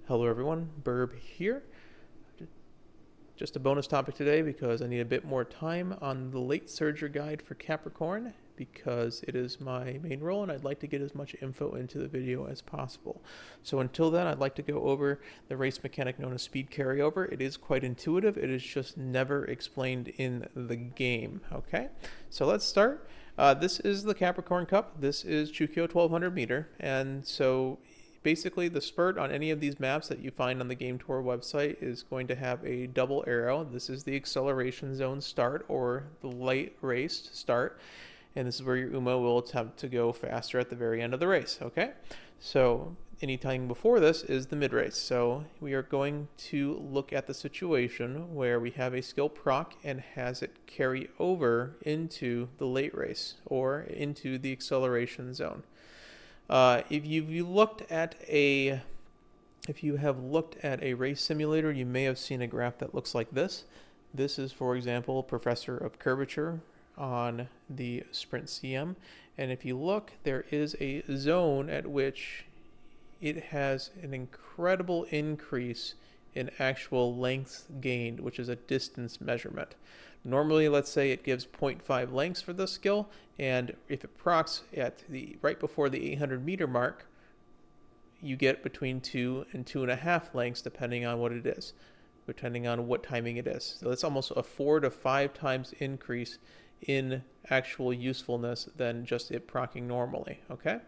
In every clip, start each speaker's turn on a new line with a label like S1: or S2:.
S1: Hello everyone, Burb here. Just a bonus topic today because I need a bit more time on the late surger guide for Capricorn because it is my main role and I'd like to get as much info into the video as possible. So until then, I'd like to go over the race mechanic known as speed carryover. It is quite intuitive. It is just never explained in the game. Okay, so let's start. This is the Capricorn Cup. This is Chukyo 1200 meter, and so basically the spurt on any of these maps that you find on the Game Tour website is going to have a double arrow. This is the acceleration zone start, or the light race start, and this is where your Uma will attempt to go faster at the very end of the race. Okay, so anytime before this is the mid race. So we are going to look at the situation where we have a skill proc and has it carry over into the late race or into the acceleration zone. If you have looked at a race simulator, you may have seen a graph that looks like this. This is, for example, Professor of Curvature on the Sprint CM, and if you look, there is a zone at which it has an incredible increase in actual length gained, which is a distance measurement. Normally, let's say it gives 0.5 lengths for this skill, and if it procs at right before the 800 meter mark, you get between 2 and 2.5 lengths depending on what it is, depending on what timing it is. So it's almost a 4 to 5 times increase in actual usefulness than just it procking normally. Okay,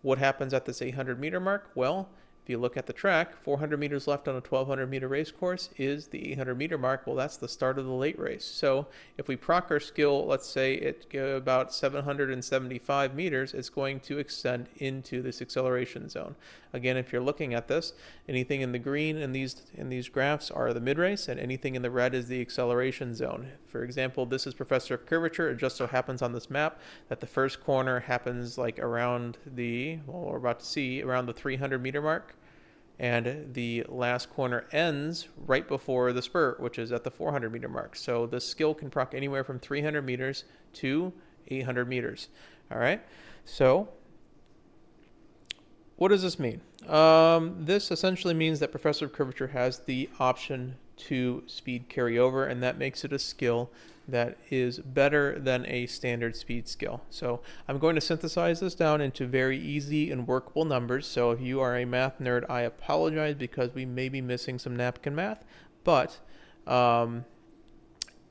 S1: what happens at this 800 meter mark? Well, if you look at the track, 400 meters left on a 1200 meter race course is the 800 meter mark. Well, that's the start of the late race. So if we proc our skill, let's say it go about 775 meters, it's going to extend into this acceleration zone. Again, if you're looking at this, anything in the green in these graphs are the mid race, and anything in the red is the acceleration zone. For example, this is Professor of Curvature. It just so happens on this map that the first corner happens like around we're about to see around the 300 meter mark, and the last corner ends right before the spurt, which is at the 400 meter mark. So this skill can proc anywhere from 300 meters to 800 meters. All right, so what does this mean? This essentially means that Professor of Curvature has the option to speed carryover, and that makes it a skill that is better than a standard speed skill. So I'm going to synthesize this down into very easy and workable numbers. So if you are a math nerd, I apologize because we may be missing some napkin math, but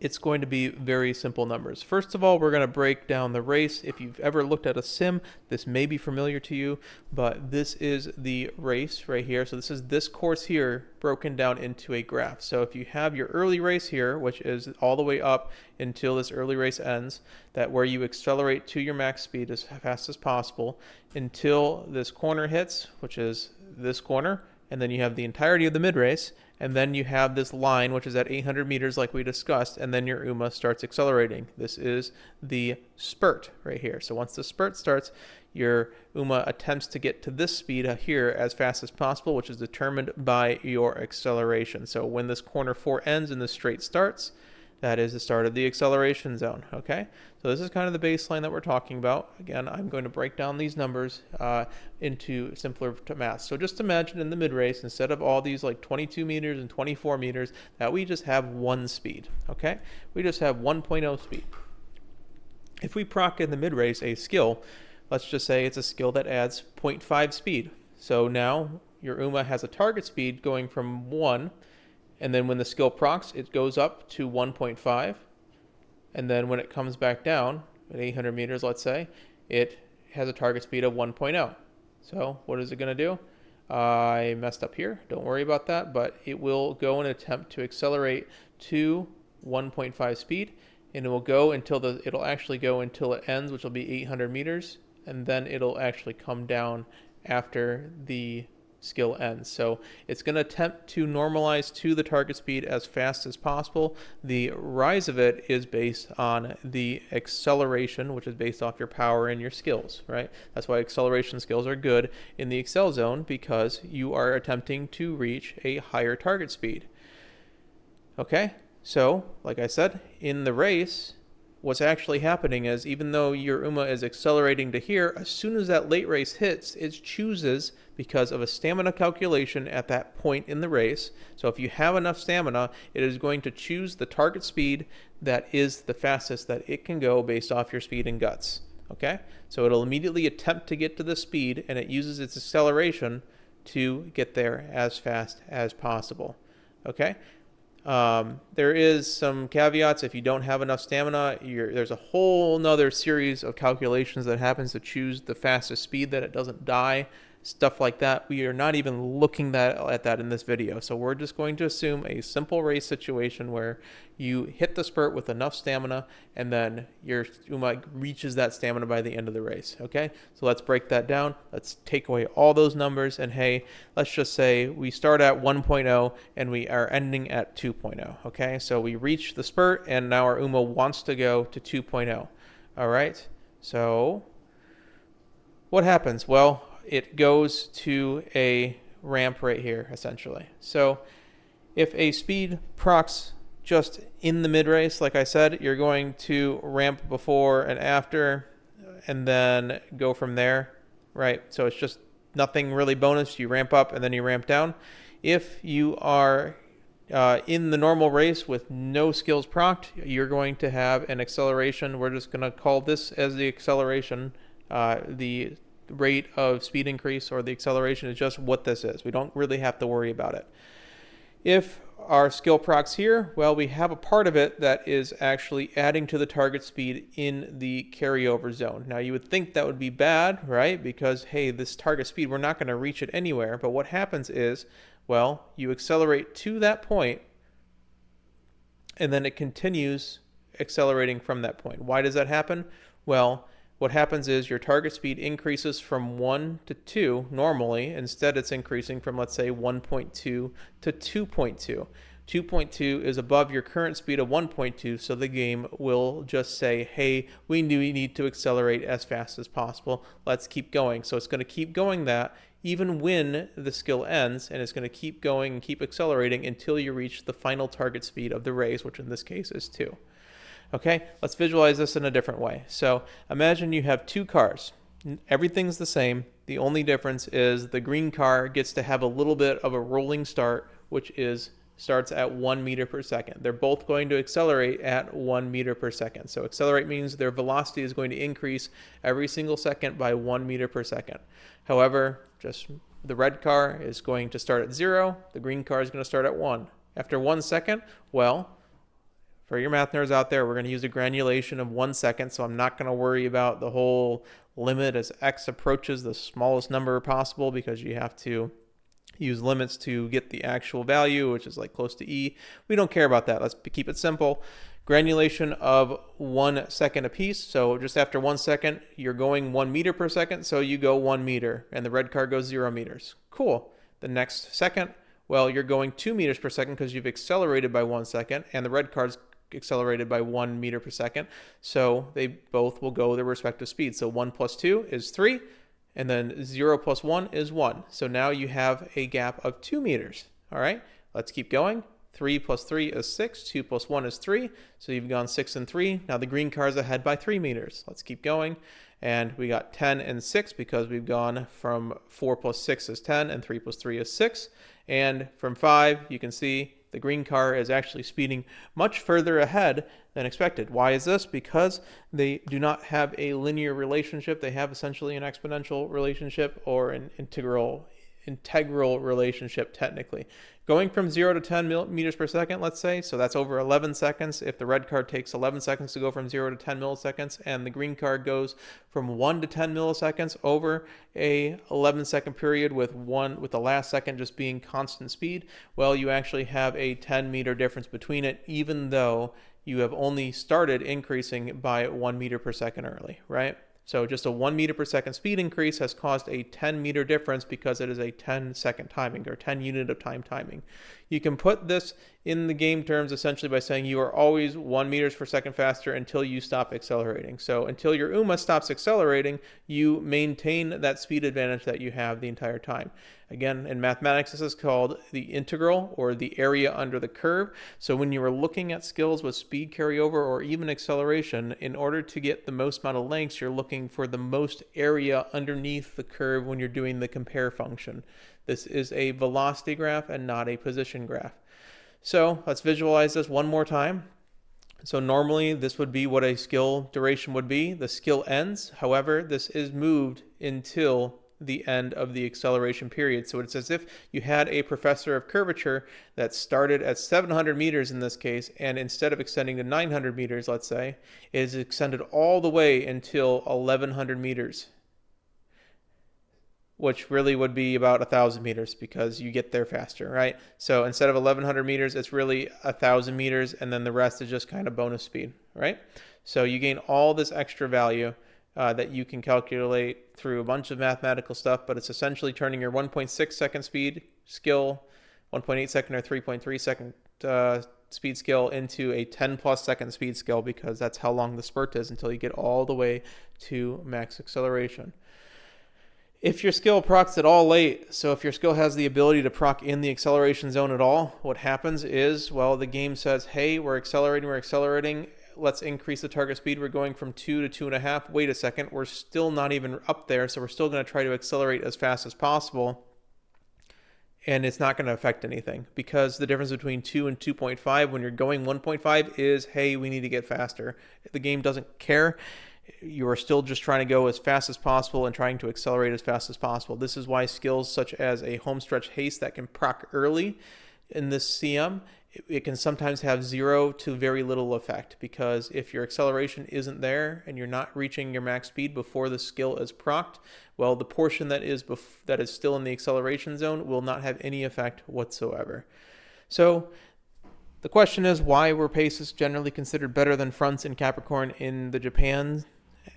S1: it's going to be very simple numbers. First of all, we're going to break down the race. If you've ever looked at a sim, this may be familiar to you, but this is the race right here. So this is this course here broken down into a graph. So if you have your early race here, which is all the way up until this early race ends, that where you accelerate to your max speed as fast as possible until this corner hits, which is this corner, and then you have the entirety of the mid race, and then you have this line which is at 800 meters like we discussed, and then your Uma starts accelerating. This is the spurt right here. So once the spurt starts, your Uma attempts to get to this speed here as fast as possible, which is determined by your acceleration. So when this corner 4 ends and the straight starts, that is the start of the acceleration zone. Okay, so this is kind of the baseline that we're talking about. Again, I'm going to break down these numbers into simpler math. So just imagine in the mid race, instead of all these like 22 meters and 24 meters, that we just have one speed. Okay, we just have 1.0 speed. If we proc in the mid race a skill, let's just say it's a skill that adds 0.5 speed. So now your Uma has a target speed going from 1. And then when the skill procs, it goes up to 1.5. And then when it comes back down at 800 meters, let's say, it has a target speed of 1.0. So what is it going to do? I messed up here. Don't worry about that. But it will go and attempt to accelerate to 1.5 speed. And it will go until it'll actually go until it ends, which will be 800 meters. And then it'll actually come down after the skill ends. So it's going to attempt to normalize to the target speed as fast as possible. The rise of it is based on the acceleration, which is based off your power and your skills, right? That's why acceleration skills are good in the Excel zone, because you are attempting to reach a higher target speed. Okay, so like I said, in the race, what's actually happening is, even though your Uma is accelerating to here, as soon as that late race hits, it chooses, because of a stamina calculation at that point in the race. So if you have enough stamina, it is going to choose the target speed that is the fastest that it can go based off your speed and guts. Okay? So it'll immediately attempt to get to the speed, and it uses its acceleration to get there as fast as possible. Okay? There is some caveats. If you don't have enough stamina, there's a whole nother series of calculations that happens to choose the fastest speed that it doesn't die, stuff like that. We are not even looking at that in this video, so we're just going to assume a simple race situation where you hit the spurt with enough stamina, and then your Uma reaches that stamina by the end of the race. Okay, so let's break that down. Let's take away all those numbers, and hey, let's just say we start at 1.0 and we are ending at 2.0. Okay, so we reach the spurt, and now our Uma wants to go to 2.0. All right, so what happens? Well, it goes to a ramp right here, essentially. So if a speed procs just in the mid-race, like I said, you're going to ramp before and after, and then go from there, right? So it's just nothing really bonus. You ramp up and then you ramp down. If you are in the normal race with no skills procced, you're going to have an acceleration. We're just going to call this as the acceleration. The rate of speed increase, or the acceleration, is just what this is. We don't really have to worry about it. If our skill procs here, well, we have a part of it that is actually adding to the target speed in the carryover zone. Now you would think that would be bad, right? Because hey, this target speed, we're not going to reach it anywhere. But what happens is, well, you accelerate to that point, and then it continues accelerating from that point. Why does that happen? Well, what happens is your target speed increases from 1 to 2 normally. Instead, it's increasing from, let's say, 1.2 to 2.2. 2.2 is above your current speed of 1.2, so the game will just say, hey, we need to accelerate as fast as possible. Let's keep going. So it's going to keep going that even when the skill ends, and it's going to keep going and keep accelerating until you reach the final target speed of the race, which in this case is 2. Okay, let's visualize this in a different way. So imagine you have two cars. Everything's the same. The only difference is the green car gets to have a little bit of a rolling start, which starts at 1 meter per second. They're both going to accelerate at 1 meter per second. So accelerate means their velocity is going to increase every single second by 1 meter per second. However, just the red car is going to start at 0. The green car is going to start at 1. After 1 second, well, for your math nerds out there, we're going to use a granulation of 1 second, so I'm not going to worry about the whole limit as x approaches the smallest number possible, because you have to use limits to get the actual value, which is like close to e. We don't care about that. Let's keep it simple. Granulation of 1 second apiece. So just after 1 second, you're going 1 meter per second, so you go 1 meter, and the red car goes 0 meters. Cool. The next second, well, you're going 2 meters per second because you've accelerated by 1 second, and the red car's accelerated by 1 meter per second, so they both will go their respective speeds. So 1 plus 2 is 3, and then 0 plus 1 is 1. So now you have a gap of 2 meters. All right, let's keep going. 3 plus 3 is 6. 2 plus 1 is 3. So you've gone 6 and 3. Now the green car is ahead by 3 meters. Let's keep going. And we got 10 and 6 because we've gone from 4 plus 6 is 10 and 3 plus 3 is 6. And from 5, you can see the green car is actually speeding much further ahead than expected. Why is this? Because they do not have a linear relationship. They have essentially an exponential relationship, or an integral relationship technically. Going from 0 to 10 meters per second, let's say, so that's over 11 seconds. If the red car takes 11 seconds to go from 0 to 10 milliseconds, and the green car goes from 1 to 10 milliseconds over a 11-second period, with the last second just being constant speed, well, you actually have a 10-meter difference between it, even though you have only started increasing by 1 meter per second early, right? So just a 1 meter per second speed increase has caused a 10-meter difference because it is a 10-second timing, or 10 unit of time timing. You can put this in the game terms essentially by saying you are always 1 meters per second faster until you stop accelerating. So until your Uma stops accelerating, you maintain that speed advantage that you have the entire time. Again, in mathematics, this is called the integral, or the area under the curve. So when you are looking at skills with speed carryover or even acceleration, in order to get the most amount of lengths, you're looking for the most area underneath the curve when you're doing the compare function. This is a velocity graph and not a position graph. So let's visualize this one more time. So normally this would be what a skill duration would be. The skill ends. However, this is moved until the end of the acceleration period. So it's as if you had a professor of curvature that started at 700 meters in this case, and instead of extending to 900 meters, let's say, is extended all the way until 1100 meters, which really would be about 1,000 meters because you get there faster, right? So instead of 1,100 meters, it's really 1,000 meters, and then the rest is just kind of bonus speed, right? So you gain all this extra value that you can calculate through a bunch of mathematical stuff, but it's essentially turning your 1.6 second speed skill, 1.8 second or 3.3 second speed skill into a 10 plus second speed skill, because that's how long the spurt is until you get all the way to max acceleration. If your skill procs at all late, so if your skill has the ability to proc in the acceleration zone at all, what happens is, well, the game says, hey, we're accelerating, let's increase the target speed. We're going from 2 to 2.5. Wait a second, we're still not even up there, so we're still going to try to accelerate as fast as possible. And it's not going to affect anything, because the difference between 2 and 2.5 when you're going 1.5 is, hey, we need to get faster. The game doesn't care. You are still just trying to go as fast as possible and trying to accelerate as fast as possible. This is why skills such as a homestretch haste that can proc early in this CM, it can sometimes have 0 to very little effect, because if your acceleration isn't there and you're not reaching your max speed before the skill is procced, well, the portion that is still in the acceleration zone will not have any effect whatsoever. So the question is, why were paces generally considered better than fronts in Capricorn in the Japan,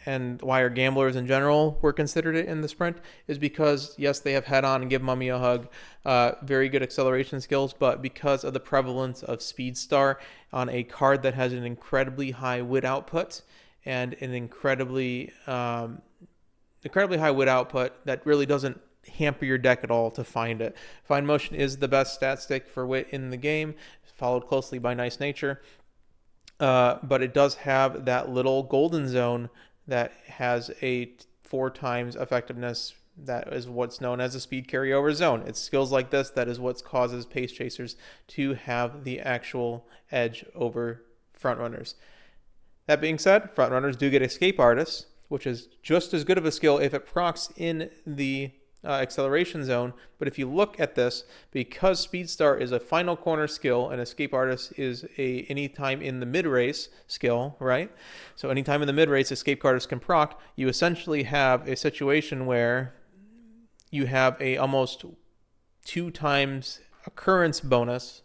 S1: and why are gamblers in general were considered it in the sprint, is because, yes, they have head on and give mummy a hug, very good acceleration skills, but because of the prevalence of Speed Star on a card that has an incredibly high wit output and an incredibly high wit output that really doesn't hamper your deck at all to find it. Fine Motion is the best stat stick for wit in the game, followed closely by Nice Nature, but it does have that little golden zone that has a 4 times effectiveness. That is what's known as a speed carryover zone. It's skills like this that is what causes pace chasers to have the actual edge over front runners. That being said, front runners do get escape artists, which is just as good of a skill if it procs in the acceleration zone. But if you look at this, because Speed Star is a final corner skill and Escape Artist is a anytime in the mid race skill, right? So anytime in the mid race, Escape Artist can proc. You essentially have a situation where you have a almost 2 times occurrence bonus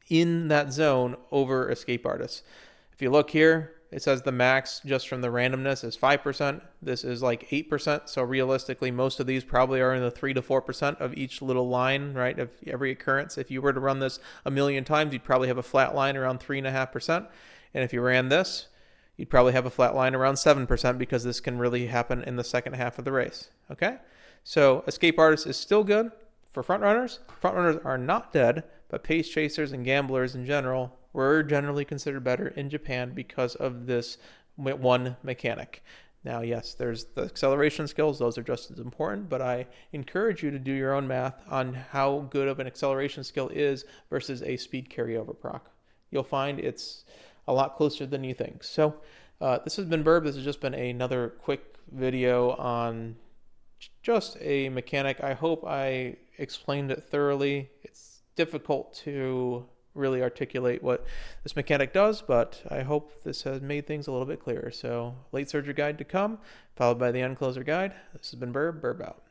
S1: in that zone over Escape Artist. If you look here, it says the max just from the randomness is 5%. This is like 8%. So realistically, most of these probably are in the 3 to 4% of each little line, right? Of every occurrence. If you were to run this a million times, you'd probably have a flat line around 3.5%. And if you ran this, you'd probably have a flat line around 7%, because this can really happen in the second half of the race. Okay? So Escape Artist is still good for front runners. Front runners are not dead, but pace chasers and gamblers in general were generally considered better in Japan because of this one mechanic. Now, yes, there's the acceleration skills. Those are just as important, but I encourage you to do your own math on how good of an acceleration skill is versus a speed carryover proc. You'll find it's a lot closer than you think. So this has been Burb. This has just been another quick video on just a mechanic. I hope I explained it thoroughly. It's difficult to really articulate what this mechanic does, but I hope this has made things a little bit clearer. So, late surger guide to come, followed by the end closer guide. This has been Burb out.